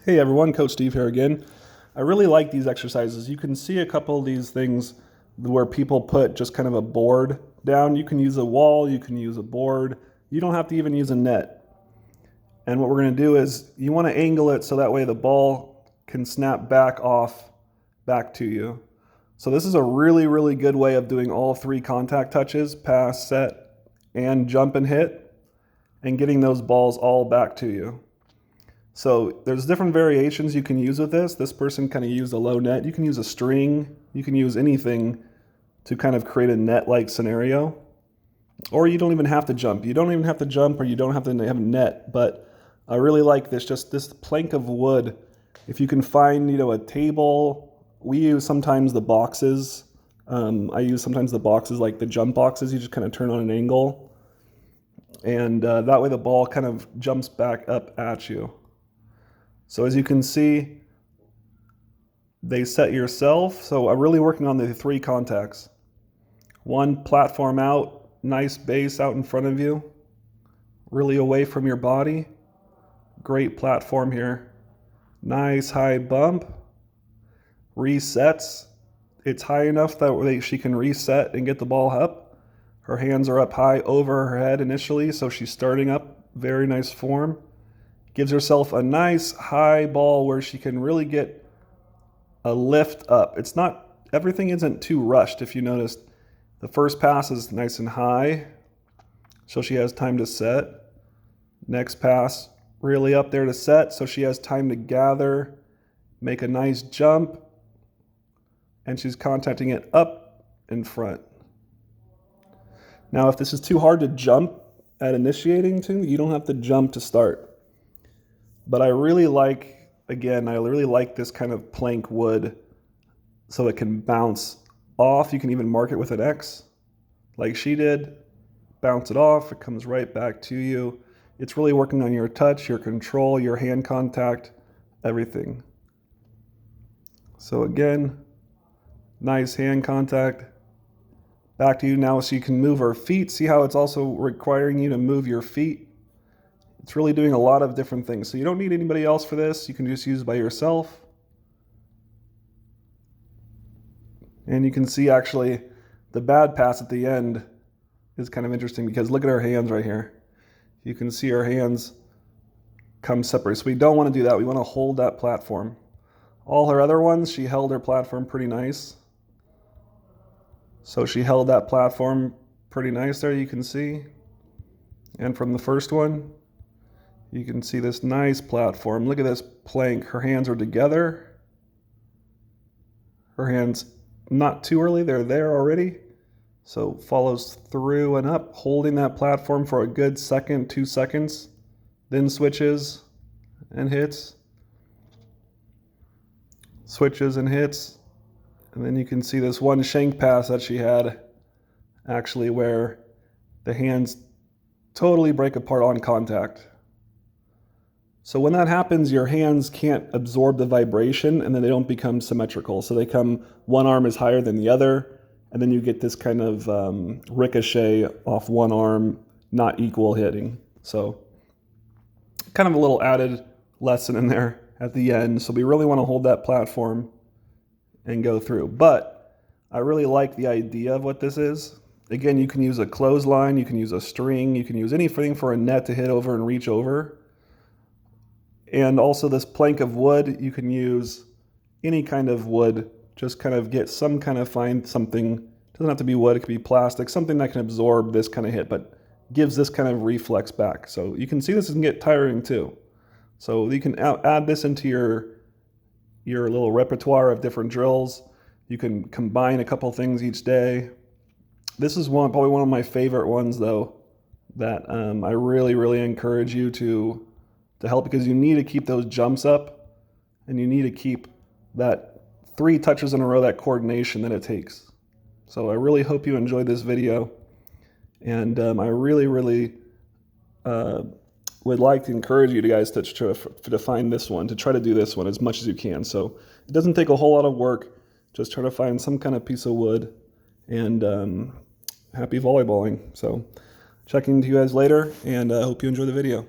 Hey everyone, Coach Steve here again. I really like these exercises. You can see a couple of these things where people put just kind of a board down. You can use a wall, you can use a board. You don't have to even use a net. And what we're going to do is you want to angle it so that way the ball can snap back to you. So this is a really, really good way of doing all three contact touches, pass, set, and jump and hit, and getting those balls all back to you. So there's different variations you can use with this. This person kind of used a low net. You can use a string. You can use anything to kind of create a net-like scenario. Or you don't even have to jump. You don't even have to jump, or you don't have to have a net. But I really like this, just this plank of wood. If you can find, a table. We use sometimes the boxes. I use sometimes the boxes like the jump boxes. You just kind of turn on an angle. And that way the ball kind of jumps back up at you. So as you can see, they set yourself. So I'm really working on the three contacts. One, platform out, nice base out in front of you, really away from your body. Great platform here. Nice high bump. Resets. It's high enough that she can reset and get the ball up. Her hands are up high over her head initially, so she's starting up. Very nice form. Gives herself a nice high ball where she can really get a lift up. Everything isn't too rushed. If you noticed, the first pass is nice and high, so she has time to set. Next pass, really up there to set, so she has time to gather, make a nice jump, and she's contacting it up in front. Now, if this is too hard to jump at initiating to, you don't have to jump to start. But I really like this kind of plank wood so it can bounce off. You can even mark it with an X like she did. Bounce it off, it comes right back to you. It's really working on your touch, your control, your hand contact, everything. So again, nice hand contact. Back to you now so you can move her feet. See how it's also requiring you to move your feet? It's really doing a lot of different things. So you don't need anybody else for this. You can just use it by yourself. And you can see actually the bad pass at the end is kind of interesting because look at her hands right here. You can see her hands come separate. So we don't want to do that. We want to hold that platform. All her other ones, she held her platform pretty nice. So she held that platform pretty nice there, you can see. And from the first one, you can see this nice platform. Look at this plank. Her hands are together. Her hands not too early. They're there already. So follows through and up, holding that platform for a good second, 2 seconds. Then switches and hits. Switches and hits. And then you can see this one shank pass that she had actually where the hands totally break apart on contact. So when that happens, your hands can't absorb the vibration and then they don't become symmetrical. So they one arm is higher than the other, and then you get this kind of ricochet off one arm, not equal hitting. So kind of a little added lesson in there at the end. So we really want to hold that platform and go through. But I really like the idea of what this is. Again, you can use a clothesline, you can use a string, you can use anything for a net to hit over and reach over. And also this plank of wood, you can use any kind of wood, just kind of get some kind of find something, doesn't have to be wood, it could be plastic, something that can absorb this kind of hit, but gives this kind of reflex back. So you can see this can get tiring too. So you can add this into your little repertoire of different drills. You can combine a couple things each day. This is probably one of my favorite ones though, that I really, really encourage you to help, because you need to keep those jumps up and you need to keep that 3 touches in a row, that coordination that it takes. So I really hope you enjoyed this video, and I really, really would like to encourage you guys to find this one, to try to do this one as much as you can. So it doesn't take a whole lot of work. Just try to find some kind of piece of wood, and happy volleyballing. So checking to you guys later, and I hope you enjoy the video.